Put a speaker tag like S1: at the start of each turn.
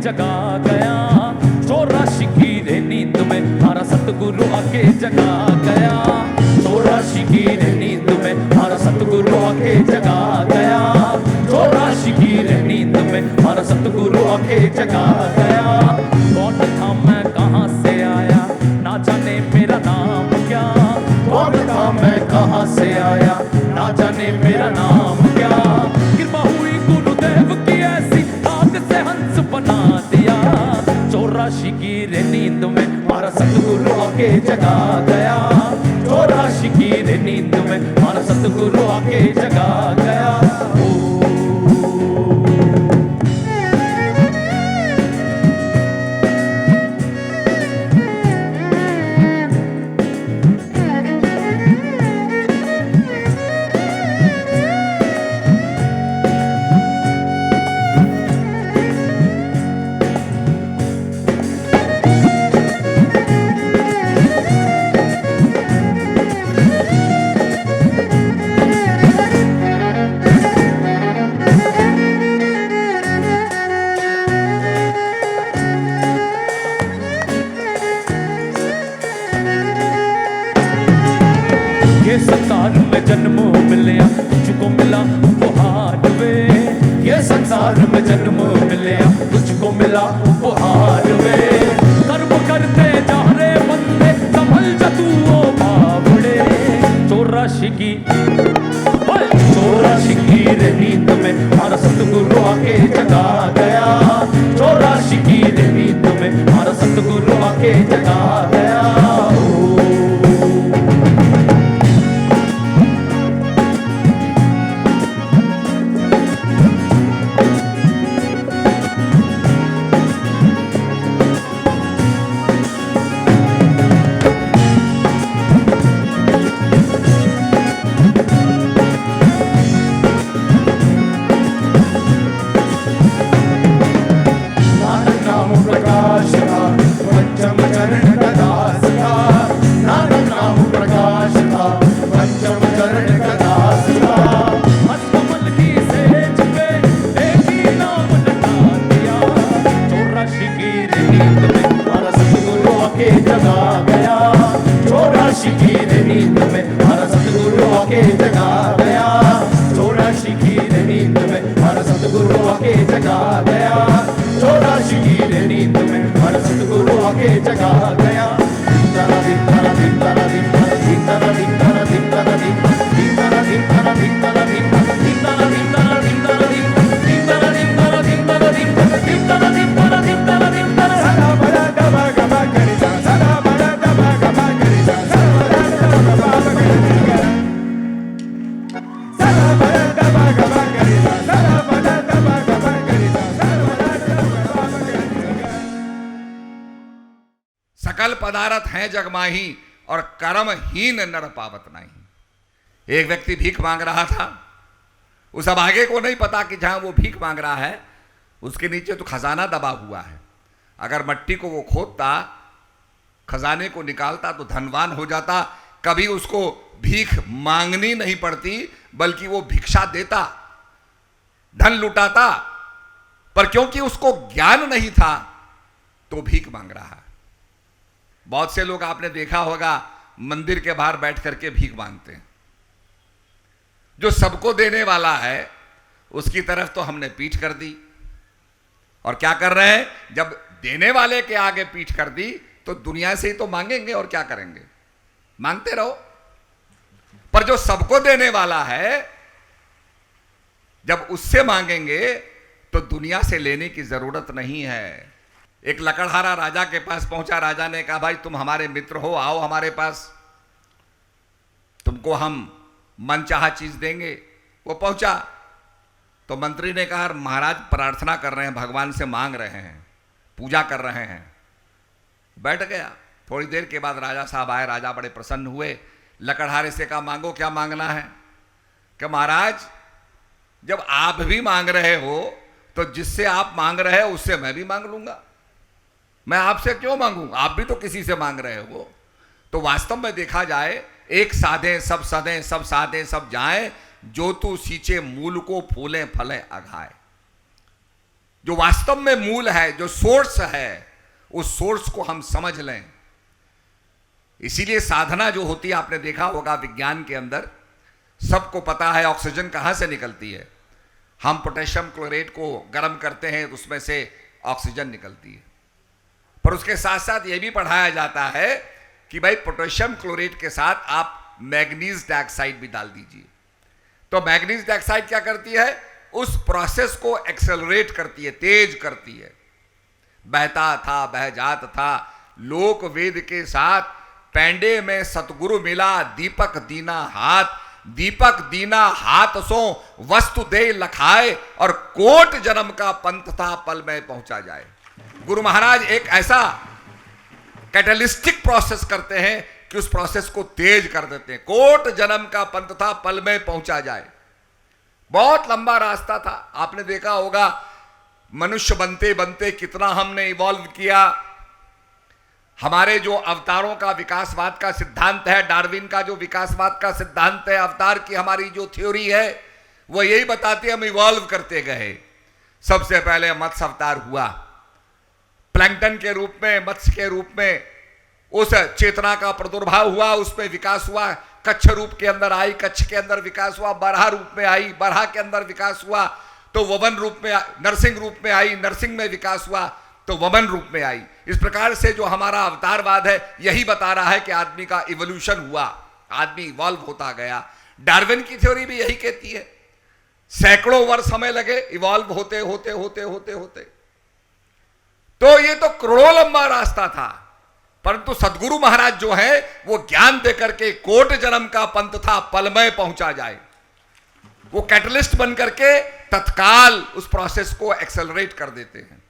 S1: जगा गया। चौरासी की रे नींद में हमारा सतगुरु आके जगा गया। चौरासी की रे नींद में हमारा सतगुरु आके जगा गया। चौरासी की रे नींद में हमारा सतगुरु आके जगा गया। कौन था मैं कहाँ से आया, ना जाने मेरा नाम क्या। कौन था मैं कहाँ से आया, ना जाने मेरा नाम क्या। कृपा हुई गुरुदेव की ऐसी, आग से हंस बना दिया। चौरासी की रे नींद में हमारा सतगुरु आके जगा गया। चौरासी की रे नींद में हमारा सतगुरु आके जगा गया। ये संसार में जन्म मिलया, तुझको मिला उपहार वे। ये संसार में जन्म मिलया, तुझको मिला उपहार वे। कर्म करते जा रे बंदे, संभल जा तू ओ बावड़े। चौरासी की रे नींद में हमारा सतगुरु आके जगा गया। चौरासी की रे नींद में हमारा सतगुरु आके जगा गया। चौरासी की रे नींद में हमारा सतगुरु आके जगा गया। चौरासी की रे नींद में हमारा सतगुरु आके जगा गया। चौरासी की रे नींद में हमारा सतगुरु आके जगा गया।
S2: सकल पदारथ हैं जगमाही, और कर्महीन नर पावत नहीं। एक व्यक्ति भीख मांग रहा था। उस अब आगे को नहीं पता कि जहां वो भीख मांग रहा है उसके नीचे तो खजाना दबा हुआ है। अगर मट्टी को वो खोदता, खजाने को निकालता तो धनवान हो जाता। कभी उसको भीख मांगनी नहीं पड़ती, बल्कि वो भिक्षा देता, धन लुटाता। पर क्योंकि उसको ज्ञान नहीं था तो भीख मांग रहा है। बहुत से लोग आपने देखा होगा मंदिर के बाहर बैठ करके भीख मांगते हैं। जो सबको देने वाला है उसकी तरफ तो हमने पीठ कर दी। और क्या कर रहे हैं, जब देने वाले के आगे पीठ कर दी तो दुनिया से ही तो मांगेंगे, और क्या करेंगे, मांगते रहो। पर जो सबको देने वाला है, जब उससे मांगेंगे तो दुनिया से लेने की जरूरत नहीं है। एक लकड़हारा राजा के पास पहुंचा। राजा ने कहा, भाई तुम हमारे मित्र हो, आओ हमारे पास, तुमको हम मनचाहा चीज देंगे। वो पहुंचा तो मंत्री ने कहा, महाराज प्रार्थना कर रहे हैं, भगवान से मांग रहे हैं, पूजा कर रहे हैं। बैठ गया। थोड़ी देर के बाद राजा साहब आए। राजा बड़े प्रसन्न हुए। लकड़हारे से कहा, मांगो, क्या मांगना है। कि महाराज जब आप भी मांग रहे हो तो जिससे आप मांग रहे हो उससे मैं भी मांग लूंगा। मैं आपसे क्यों मांगूं, आप भी तो किसी से मांग रहे हो। तो वास्तव में देखा जाए, एक साधे सब सदें, सब साधे सब जाएं, जो तू सींचे मूल को फूले फले अघाए। जो वास्तव में मूल है, जो सोर्स है, उस सोर्स को हम समझ लें। इसीलिए साधना जो होती है, आपने देखा होगा विज्ञान के अंदर सबको पता है ऑक्सीजन कहां से निकलती है। हम पोटेशियम क्लोरेट को गर्म करते हैं, उसमें से ऑक्सीजन निकलती है। पर उसके साथ साथ यह भी पढ़ाया जाता है कि भाई पोटेशियम क्लोरेट के साथ आप मैग्नीज डाइऑक्साइड भी डाल दीजिए। तो मैग्नीज डाइऑक्साइड क्या करती है? उस प्रोसेस को एक्सेलरेट करती है, तेज करती है। बहता था बह जात था लोक वेद के साथ, पैंडे में सतगुरु मिला दीपक दीना हाथ। दीपक दीना हाथ सो वस्तु दे लखाए, और कोट जन्म का पंथ था पल में पहुंचा जाए। गुरु महाराज एक ऐसा कैटलिस्टिक प्रोसेस करते हैं कि उस प्रोसेस को तेज कर देते हैं। कोट जन्म का पंथ था पल में पहुंचा जाए। बहुत लंबा रास्ता था। आपने देखा होगा मनुष्य बनते बनते कितना हमने इवॉल्व किया। हमारे जो अवतारों का विकासवाद का सिद्धांत है, डार्विन का जो विकासवाद का सिद्धांत है, अवतार की हमारी जो थ्योरी है, वो यही बताती है हम इवॉल्व करते गए। सबसे पहले मत्स्य अवतार हुआ, प्लैंकटन के रूप में, मत्स्य के रूप में उस चेतना का प्रादुर्भाव हुआ, उसमें विकास हुआ। कच्छ रूप के अंदर आई, कच्छ के अंदर विकास हुआ। बरहा रूप में आई, बरहा के अंदर विकास हुआ। तो वमन रूप में, नरसिंह रूप में आई, नरसिंह में विकास हुआ, तो वमन रूप में आई। इस प्रकार से जो हमारा अवतारवाद है, यही बता रहा है कि आदमी का इवोल्यूशन हुआ, आदमी इवॉल्व होता गया। डार्विन की थ्योरी भी यही कहती है। सैकड़ों वर्ष हमें लगे इवॉल्व होते होते होते होते होते। तो ये तो करोड़ों लंबा रास्ता था, परंतु सदगुरु महाराज जो है वो ज्ञान देकर के कोट जन्म का पंथ था पल में पहुंचा जाए। वो कैटलिस्ट बन करके तत्काल उस प्रोसेस को एक्सेलरेट कर देते हैं।